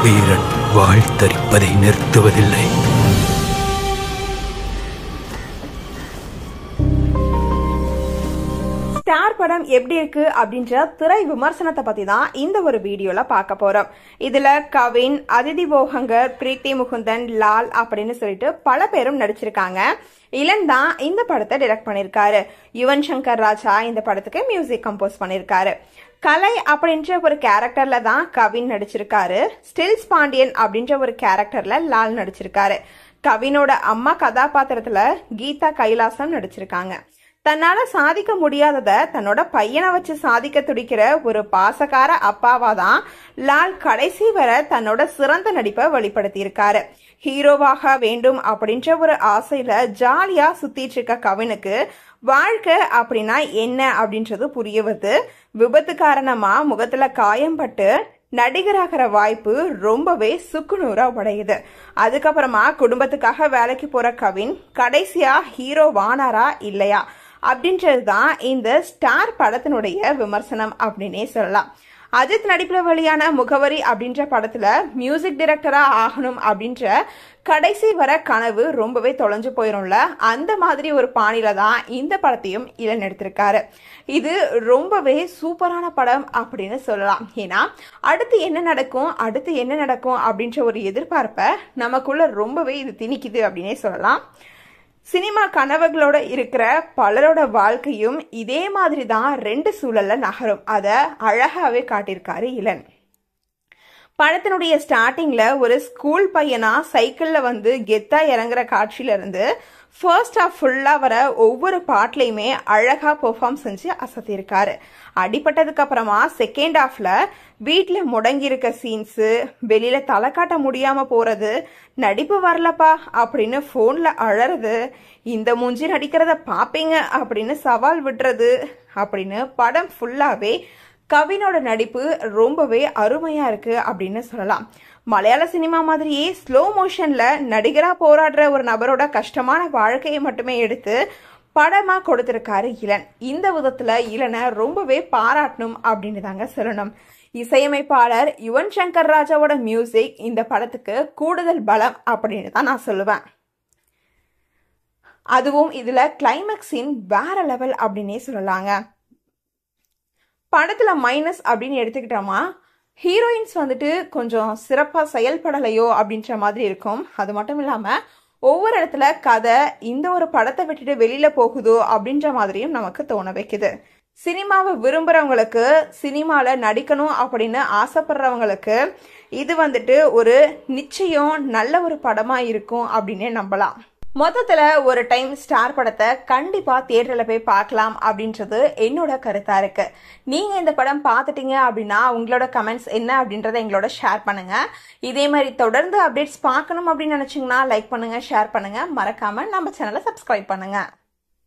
வீரன் வாழ்த்தரிப்பதை நிறுத்துவதில்லை. ஸ்டார் படம் எப்படி இருக்கு அப்படின்ற திரை விமர்சனத்தை பத்தி தான் இந்த ஒரு வீடியோல பார்க்க போறோம். இதுல கவின், அதிதி போகங்கர், பிரீத்தி முகுந்தன், லால் அப்படின்னு சொல்லிட்டு பல பேரும் நடிச்சிருக்காங்க. இளன் தான் இந்த படத்தை டைரக்ட் பண்ணிருக்காரு. யுவன் சங்கர் ராஜா இந்த படத்துக்கு மியூசிக் கம்போஸ் பண்ணிருக்காரு. கலை அப்படின்ற ஒரு கேரக்டர்ல தான் கவின் நடிச்சிருக்காரு. ஸ்டில்ஸ் பாண்டியன் அப்படின்ற ஒரு கேரக்டர்ல லால் நடிச்சிருக்காரு. கவினோட அம்மா கதாபாத்திரத்துல கீதா கைலாசம் நடிச்சிருக்காங்க. தன்னால சாதிக்க முடியாதத தன்னோட பையனை வச்சு சாதிக்க துடிக்கிற ஒரு பாசக்கார அப்பாவா தான் லால் கடைசி வரை தன்னோட சிறந்த நடிப்பை வெளிப்படுத்தி இருக்காரு. ஹீரோவாக வேண்டும் அப்படின்ற ஒரு ஆசையில ஜாலியா சுத்திட்டு இருக்க கவினுக்கு வாழ்க்கை அப்படின்னா என்ன அப்படின்றது புரிய வருது. விபத்து காரணமா முகத்துல காயம்பட்டு நடிகராகிற வாய்ப்பு ரொம்பவே சுக்குநூறா உடையுது. அதுக்கப்புறமா குடும்பத்துக்காக வேலைக்கு போற கவின் கடைசியா ஹீரோ வானாரா இல்லையா அப்படின்றதுதான் இந்த ஸ்டார் படத்தினுடைய விமர்சனம் அப்படின்னே சொல்லலாம். அஜித் நடிப்புல வெளியான முகவரி அப்படின்ற படத்துல மியூசிக் டைரக்டரா ஆகணும் அப்படின்ற கடைசி வர கனவு ரொம்பவே தொலைஞ்சு போயிரும்ல, அந்த மாதிரி ஒரு பாணியில தான் இந்த படத்தையும் இளன் எடுத்திருக்காரு. இது ரொம்பவே சூப்பரான படம் அப்படின்னு சொல்லலாம். ஏன்னா அடுத்து என்ன நடக்கும் அப்படின்ற ஒரு எதிர்பார்ப்பை நமக்குள்ள ரொம்பவே இது திணிக்குது அப்படின்னே சொல்லலாம். சினிமா கனவுகளோட இருக்கிற பலரோட வாழ்க்கையும் இதே மாதிரி தான் ரெண்டு சூழல்ல நகரும். அதை அழகாவே காட்டியிருக்காரு இளன். படத்தினுடைய ஸ்டார்டிங்ல ஒரு ஸ்கூல் பையனா சைக்கிள்ல வந்து கெத்தா இறங்குற காட்சியில இருந்து ஃபர்ஸ்ட் ஹாஃப் ஃபுல்லா வர ஒவ்வொரு பாட்லையுமே அழகா பெர்ஃபார்ம் செஞ்சு அசத்திருக்காரு. அடிப்பட்டதுக்கு அப்புறமா செகண்ட் ஹாஃப்ல வீட்டுல முடங்கி இருக்க சீன்ஸு, வெளியில தலை காட்ட முடியாம போறது, நடிப்பு வரலப்பா அப்படின்னு போன்ல அழறது, இந்த மூஞ்சி நடிக்கிறத பாப்பீங்க அப்படின்னு சவால் விடுறது அப்படின்னு படம் ஃபுல்லாவே கவினோட நடிப்பு ரொம்பவே அருமையா இருக்கு அப்படின்னு சொல்லலாம். மலையாள சினிமா மாதிரியே ஸ்லோ மோஷன்ல நடிகரா போராடுற ஒரு நபரோட கஷ்டமான வாழ்க்கையை மட்டுமே எடுத்து படமா கொடுத்திருக்காரு இளன். இந்த விதத்துல இளனை ரொம்பவே பாராட்டணும் அப்படின்னு தாங்க சொல்லணும். இசையமைப்பாளர் யுவன் சங்கர் ராஜாவோட மியூசிக் இந்த படத்துக்கு கூடுதல் பலம் அப்படின்னு தான் நான் சொல்லுவேன். அதுவும் இதுல கிளைமேக்ஸின் வேற லெவல் அப்படின்னே சொல்லலாங்க. படத்துல மைனஸ் அப்படின்னு எடுத்துக்கிட்டோமா, ஹீரோயின்ஸ் வந்துட்டு கொஞ்சம் சிறப்பா செயல்படலையோ அப்படின்ற மாதிரி இருக்கும். அது மட்டும் இல்லாம ஒவ்வொரு இடத்துல கதை இந்த ஒரு படத்தை விட்டுட்டு வெளியில போகுதோ அப்படின்ற மாதிரியும் நமக்கு தோண வைக்குது. சினிமாவை விரும்புறவங்களுக்கு, சினிமால நடிக்கணும் அப்படின்னு ஆசைப்படுறவங்களுக்கு இது வந்துட்டு ஒரு நிச்சயம் நல்ல ஒரு படமா இருக்கும் அப்படின்னு நம்பலாம். மொத்தத்துல ஒரு டைம் ஸ்டார் படத்தை கண்டிப்பா தியேட்டர்ல போய் பார்க்கலாம் அப்படின்றது என்னோட கருத்தா இருக்கு. நீங்க இந்த படம் பார்த்துட்டீங்க அப்படின்னா உங்களோட கமெண்ட்ஸ் என்ன அப்படின்றத எங்களோட ஷேர் பண்ணுங்க. இதே மாதிரி தொடர்ந்து அப்டேட்ஸ் பார்க்கணும் அப்படின்னு நினைச்சீங்கன்னா லைக் பண்ணுங்க, ஷேர் பண்ணுங்க, மறக்காம நம்ம சேனலை சப்ஸ்கிரைப் பண்ணுங்க.